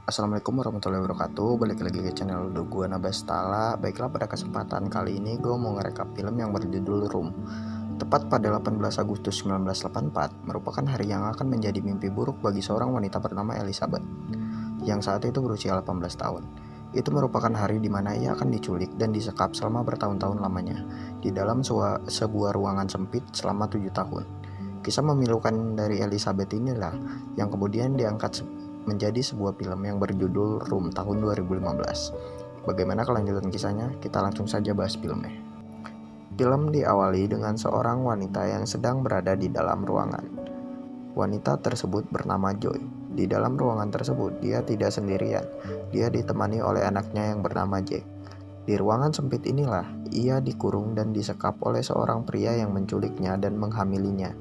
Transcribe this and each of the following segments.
Assalamualaikum warahmatullahi wabarakatuh. Balik lagi ke channel gue Nabastala. Baiklah, pada kesempatan kali ini gue mau ngerekap film yang berjudul Room. Tepat pada 18 Agustus 1984 merupakan hari yang akan menjadi mimpi buruk bagi seorang wanita bernama Elizabeth yang saat itu berusia 18 tahun. Itu merupakan hari di mana ia akan diculik dan disekap selama bertahun-tahun lamanya di dalam sebuah ruangan sempit selama 7 tahun. Kisah memilukan dari Elizabeth inilah yang kemudian diangkat menjadi sebuah film yang berjudul Room tahun 2015. Bagaimana kelanjutan kisahnya? Kita langsung saja bahas filmnya. Film diawali dengan seorang wanita yang sedang berada di dalam ruangan. Wanita tersebut bernama Joy. Di dalam ruangan tersebut, dia tidak sendirian. Dia ditemani oleh anaknya yang bernama Jack. Di ruangan sempit inilah, ia dikurung dan disekap oleh seorang pria yang menculiknya dan menghamilinya.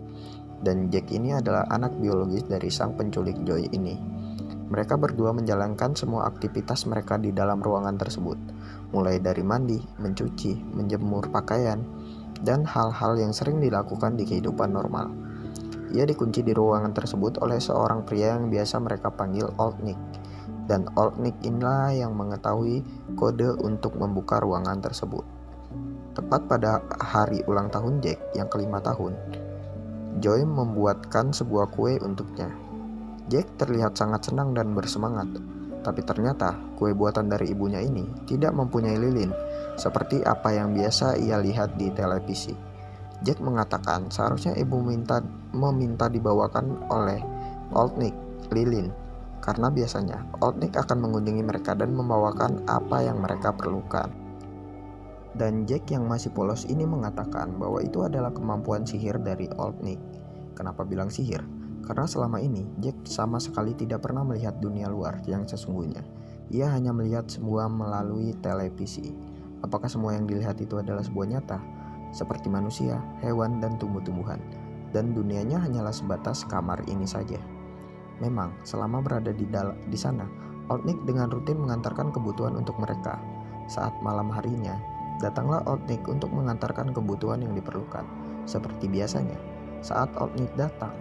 Dan Jack ini adalah anak biologis dari sang penculik Joy ini. Mereka berdua menjalankan semua aktivitas mereka di dalam ruangan tersebut, mulai dari mandi, mencuci, menjemur pakaian, dan hal-hal yang sering dilakukan di kehidupan normal. Ia dikunci di ruangan tersebut oleh seorang pria yang biasa mereka panggil Old Nick, dan Old Nick inilah yang mengetahui kode untuk membuka ruangan tersebut. Tepat pada hari ulang tahun Jack yang ke-5 tahun, Joy membuatkan sebuah kue untuknya. Jack terlihat sangat senang dan bersemangat, tapi ternyata kue buatan dari ibunya ini tidak mempunyai lilin, seperti apa yang biasa ia lihat di televisi. Jack mengatakan seharusnya ibu meminta dibawakan oleh Old Nick lilin, karena biasanya Old Nick akan mengunjungi mereka dan membawakan apa yang mereka perlukan. Dan Jack yang masih polos ini mengatakan bahwa itu adalah kemampuan sihir dari Old Nick. Kenapa bilang sihir? Karena selama ini Jack sama sekali tidak pernah melihat dunia luar yang sesungguhnya. Ia hanya melihat semua melalui televisi. Apakah semua yang dilihat itu adalah sebuah nyata? Seperti manusia, hewan, dan tumbuh-tumbuhan. Dan dunianya hanyalah sebatas kamar ini saja. Memang, selama berada di sana, Old Nick dengan rutin mengantarkan kebutuhan untuk mereka. Saat malam harinya, datanglah Old Nick untuk mengantarkan kebutuhan yang diperlukan. Seperti biasanya, saat Old Nick datang,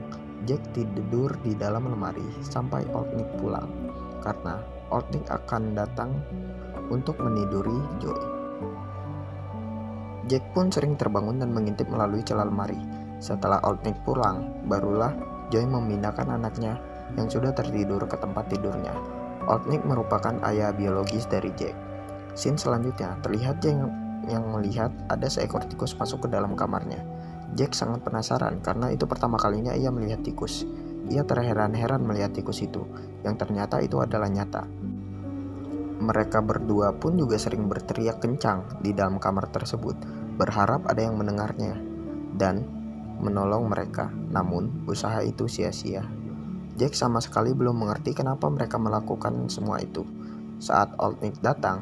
Jack tidur di dalam lemari sampai Old Nick pulang, karena Old Nick akan datang untuk meniduri Joy. Jack pun sering terbangun dan mengintip melalui celah lemari. Setelah Old Nick pulang, barulah Joy memindahkan anaknya yang sudah tertidur ke tempat tidurnya. Old Nick merupakan ayah biologis dari Jack. Scene selanjutnya terlihat Jack yang melihat ada seekor tikus masuk ke dalam kamarnya. Jack sangat penasaran karena itu pertama kalinya ia melihat tikus. Ia terheran-heran melihat tikus itu, yang ternyata itu adalah nyata. Mereka berdua pun juga sering berteriak kencang di dalam kamar tersebut, berharap ada yang mendengarnya dan menolong mereka. Namun, usaha itu sia-sia. Jack sama sekali belum mengerti kenapa mereka melakukan semua itu. Saat Old Nick datang,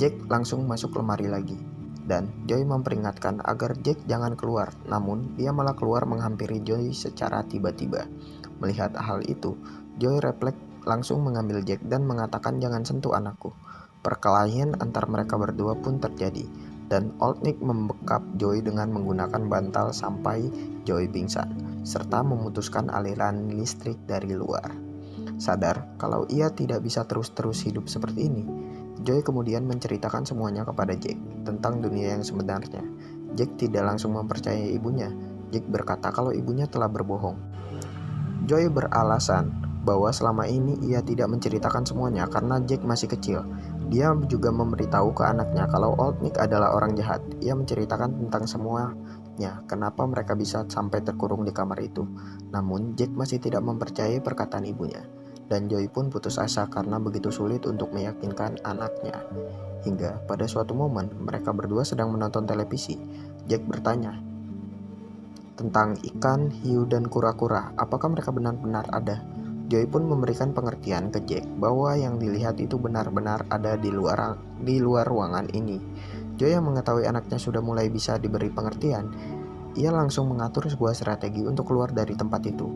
Jack langsung masuk lemari lagi. Dan Joy memperingatkan agar Jack jangan keluar, namun dia malah keluar menghampiri Joy secara tiba-tiba. Melihat hal itu, Joy refleks langsung mengambil Jack dan mengatakan jangan sentuh anakku. Perkelahian antar mereka berdua pun terjadi, dan Old Nick membekap Joy dengan menggunakan bantal sampai Joy pingsan, serta memutuskan aliran listrik dari luar. Sadar kalau ia tidak bisa terus-terus hidup seperti ini, Joy kemudian menceritakan semuanya kepada Jack tentang dunia yang sebenarnya. Jack tidak langsung mempercayai ibunya. Jack berkata kalau ibunya telah berbohong. Joy beralasan bahwa selama ini ia tidak menceritakan semuanya karena Jack masih kecil. Dia juga memberitahu ke anaknya kalau Old Nick adalah orang jahat. Ia menceritakan tentang semuanya, kenapa mereka bisa sampai terkurung di kamar itu. Namun Jack masih tidak mempercayai perkataan ibunya. Dan Joy pun putus asa karena begitu sulit untuk meyakinkan anaknya. Hingga pada suatu momen mereka berdua sedang menonton televisi. Jack bertanya tentang ikan, hiu, dan kura-kura. Apakah mereka benar-benar ada? Joy pun memberikan pengertian ke Jack bahwa yang dilihat itu benar-benar ada di luar ruangan ini. Joy yang mengetahui anaknya sudah mulai bisa diberi pengertian, ia langsung mengatur sebuah strategi untuk keluar dari tempat itu.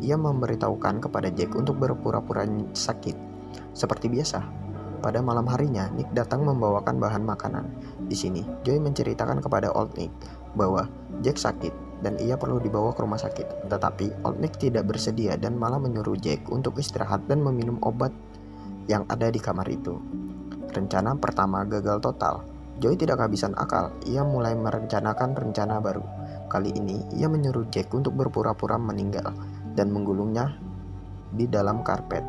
Ia memberitahukan kepada Jack untuk berpura-pura sakit. Seperti biasa, pada malam harinya Nick datang membawakan bahan makanan. Di sini, Joy menceritakan kepada Old Nick bahwa Jack sakit dan ia perlu dibawa ke rumah sakit. Tetapi Old Nick tidak bersedia dan malah menyuruh Jack untuk istirahat dan meminum obat yang ada di kamar itu. Rencana pertama gagal total. Joy tidak kehabisan akal, ia mulai merencanakan rencana baru. Kali ini, ia menyuruh Jack untuk berpura-pura meninggal dan menggulungnya di dalam karpet.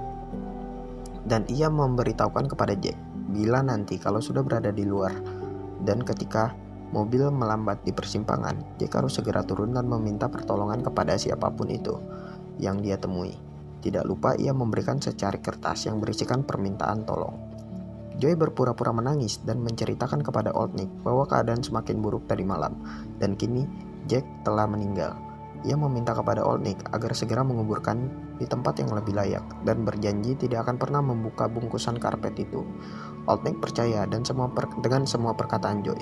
Dan ia memberitahukan kepada Jack, bila nanti kalau sudah berada di luar dan ketika mobil melambat di persimpangan, Jack harus segera turun dan meminta pertolongan kepada siapapun itu yang dia temui. Tidak lupa ia memberikan secari kertas yang berisikan permintaan tolong. Joy berpura-pura menangis dan menceritakan kepada Old Nick bahwa keadaan semakin buruk tadi malam dan kini Jack telah meninggal. Ia meminta kepada Old Nick agar segera menguburkan di tempat yang lebih layak dan berjanji tidak akan pernah membuka bungkusan karpet itu. Old Nick percaya dan dengan semua perkataan Joy.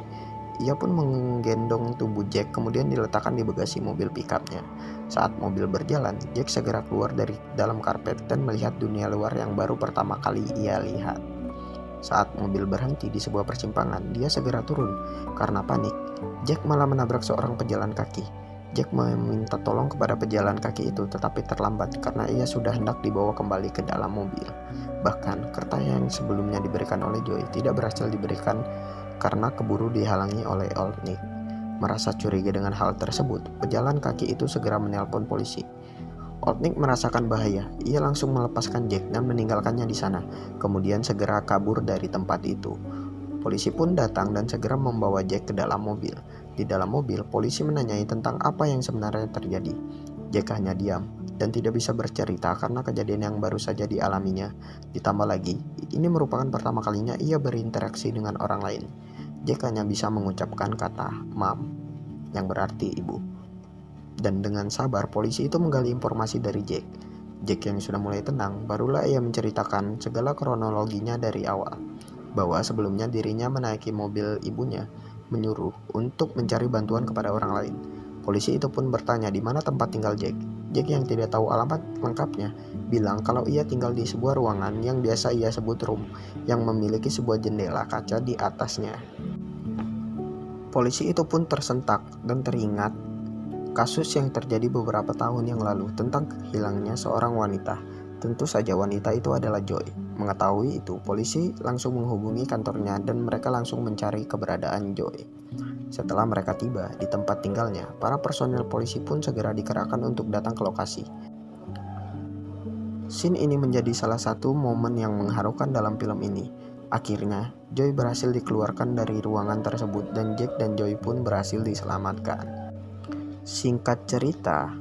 Ia pun menggendong tubuh Jack kemudian diletakkan di bagasi mobil pickupnya. Saat mobil berjalan, Jack segera keluar dari dalam karpet dan melihat dunia luar yang baru pertama kali ia lihat. Saat mobil berhenti di sebuah persimpangan, dia segera turun. Karena panik, Jack malah menabrak seorang pejalan kaki. Jack meminta tolong kepada pejalan kaki itu tetapi terlambat karena ia sudah hendak dibawa kembali ke dalam mobil. Bahkan, kertas yang sebelumnya diberikan oleh Joy tidak berhasil diberikan karena keburu dihalangi oleh Old Nick. Merasa curiga dengan hal tersebut, pejalan kaki itu segera menelpon polisi. Old Nick merasakan bahaya, ia langsung melepaskan Jack dan meninggalkannya di sana, kemudian segera kabur dari tempat itu. Polisi pun datang dan segera membawa Jack ke dalam mobil. Di dalam mobil, polisi menanyai tentang apa yang sebenarnya terjadi. Jack hanya diam dan tidak bisa bercerita karena kejadian yang baru saja dialaminya. Ditambah lagi, ini merupakan pertama kalinya ia berinteraksi dengan orang lain. Jack hanya bisa mengucapkan kata "Mom" yang berarti ibu. Dan dengan sabar polisi itu menggali informasi dari Jack. Jack yang sudah mulai tenang, barulah ia menceritakan segala kronologinya dari awal. Bahwa sebelumnya dirinya menaiki mobil ibunya, menyuruh untuk mencari bantuan kepada orang lain. Polisi itu pun bertanya di mana tempat tinggal Jack. Jack yang tidak tahu alamat lengkapnya, bilang kalau ia tinggal di sebuah ruangan yang biasa ia sebut room, yang memiliki sebuah jendela kaca di atasnya. Polisi itu pun tersentak dan teringat kasus yang terjadi beberapa tahun yang lalu tentang hilangnya seorang wanita. Tentu saja wanita itu adalah Joy. Mengetahui itu, polisi langsung menghubungi kantornya dan mereka langsung mencari keberadaan Joy. Setelah mereka tiba di tempat tinggalnya, para personel polisi pun segera dikerahkan untuk datang ke lokasi. Scene ini menjadi salah satu momen yang mengharukan dalam film ini. Akhirnya, Joy berhasil dikeluarkan dari ruangan tersebut dan Jack dan Joy pun berhasil diselamatkan. Singkat cerita,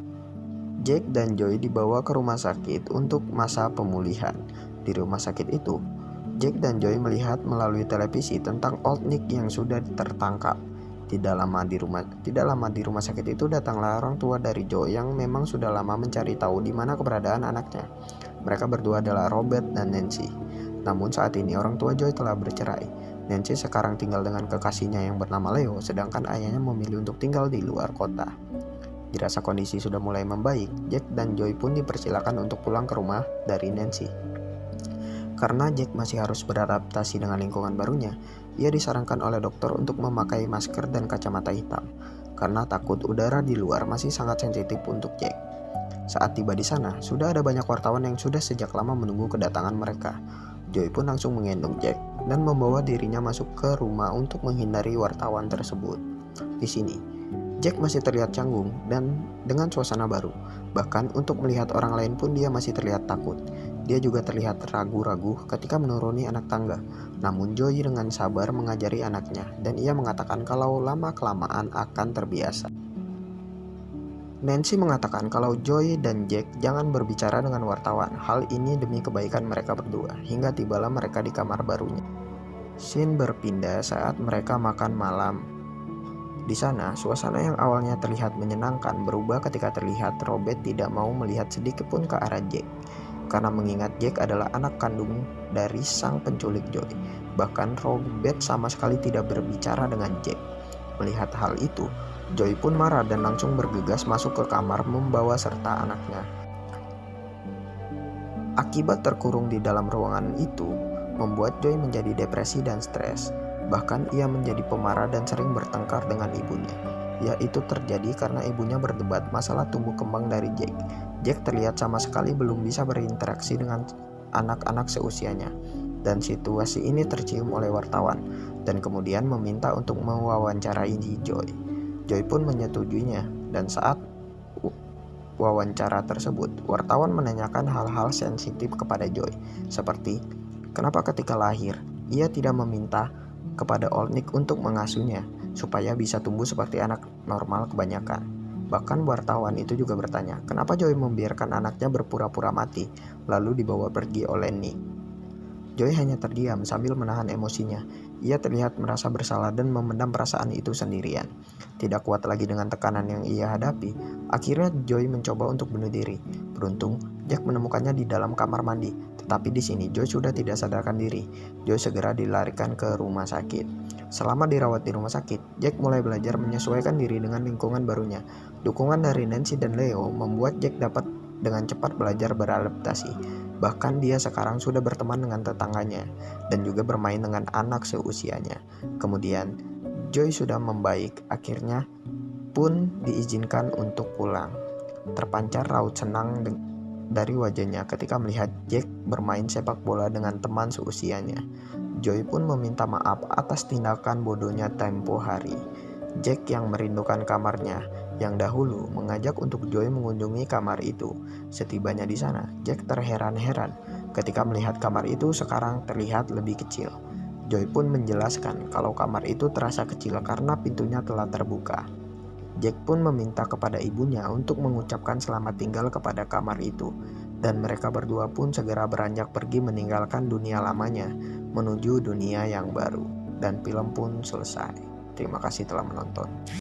Jack dan Joy dibawa ke rumah sakit untuk masa pemulihan. Di rumah sakit itu, Jack dan Joy melihat melalui televisi tentang Old Nick yang sudah tertangkap. Tidak lama di rumah sakit itu datanglah orang tua dari Joy yang memang sudah lama mencari tahu di mana keberadaan anaknya. Mereka berdua adalah Robert dan Nancy. Namun saat ini orang tua Joy telah bercerai. Nancy sekarang tinggal dengan kekasihnya yang bernama Leo, sedangkan ayahnya memilih untuk tinggal di luar kota. Dirasa kondisi sudah mulai membaik, Jack dan Joy pun dipersilakan untuk pulang ke rumah dari Nancy. Karena Jack masih harus beradaptasi dengan lingkungan barunya, ia disarankan oleh dokter untuk memakai masker dan kacamata hitam, karena takut udara di luar masih sangat sensitif untuk Jack. Saat tiba di sana, sudah ada banyak wartawan yang sudah sejak lama menunggu kedatangan mereka. Joy pun langsung menggendong Jack dan membawa dirinya masuk ke rumah untuk menghindari wartawan tersebut. Di sini, Jack masih terlihat canggung dan dengan suasana baru. Bahkan untuk melihat orang lain pun dia masih terlihat takut. Dia juga terlihat ragu-ragu ketika menuruni anak tangga. Namun Joy dengan sabar mengajari anaknya dan ia mengatakan kalau lama-kelamaan akan terbiasa. Nancy mengatakan kalau Joy dan Jack jangan berbicara dengan wartawan. Hal ini demi kebaikan mereka berdua. Hingga tibalah mereka di kamar barunya. Scene berpindah saat mereka makan malam. Di sana, suasana yang awalnya terlihat menyenangkan berubah ketika terlihat Robert tidak mau melihat sedikit pun ke arah Jack. Karena mengingat Jack adalah anak kandung dari sang penculik Joy. Bahkan Robert sama sekali tidak berbicara dengan Jack. Melihat hal itu, Joy pun marah dan langsung bergegas masuk ke kamar membawa serta anaknya. Akibat terkurung di dalam ruangan itu, membuat Joy menjadi depresi dan stres. Bahkan ia menjadi pemarah dan sering bertengkar dengan ibunya. Yaitu terjadi karena ibunya berdebat masalah tumbuh kembang dari Jack. Jack terlihat sama sekali belum bisa berinteraksi dengan anak-anak seusianya. Dan situasi ini tercium oleh wartawan dan kemudian meminta untuk mewawancarai Joy. Joy pun menyetujuinya, dan saat wawancara tersebut, wartawan menanyakan hal-hal sensitif kepada Joy, seperti kenapa ketika lahir ia tidak meminta kepada Olnik untuk mengasuhnya supaya bisa tumbuh seperti anak normal kebanyakan. Bahkan wartawan itu juga bertanya, kenapa Joy membiarkan anaknya berpura-pura mati lalu dibawa pergi oleh Nick. Joy hanya terdiam sambil menahan emosinya. Ia terlihat merasa bersalah dan memendam perasaan itu sendirian. Tidak kuat lagi dengan tekanan yang ia hadapi, akhirnya Joy mencoba untuk bunuh diri. Beruntung, Jack menemukannya di dalam kamar mandi. Tetapi di sini Joy sudah tidak sadarkan diri. Joy segera dilarikan ke rumah sakit. Selama dirawat di rumah sakit, Jack mulai belajar menyesuaikan diri dengan lingkungan barunya. Dukungan dari Nancy dan Leo membuat Jack dapat dengan cepat belajar beradaptasi. Bahkan dia sekarang sudah berteman dengan tetangganya dan juga bermain dengan anak seusianya. Kemudian Joy sudah membaik, akhirnya pun diizinkan untuk pulang. Terpancar raut senang dari wajahnya ketika melihat Jack bermain sepak bola dengan teman seusianya. Joy pun meminta maaf atas tindakan bodohnya tempo hari. Jack yang merindukan kamarnya yang dahulu mengajak untuk Joy mengunjungi kamar itu. Setibanya di sana, Jack terheran-heran ketika melihat kamar itu sekarang terlihat lebih kecil. Joy pun menjelaskan kalau kamar itu terasa kecil karena pintunya telah terbuka. Jack pun meminta kepada ibunya untuk mengucapkan selamat tinggal kepada kamar itu, dan mereka berdua pun segera beranjak pergi meninggalkan dunia lamanya menuju dunia yang baru. Dan film pun selesai. Terima kasih telah menonton.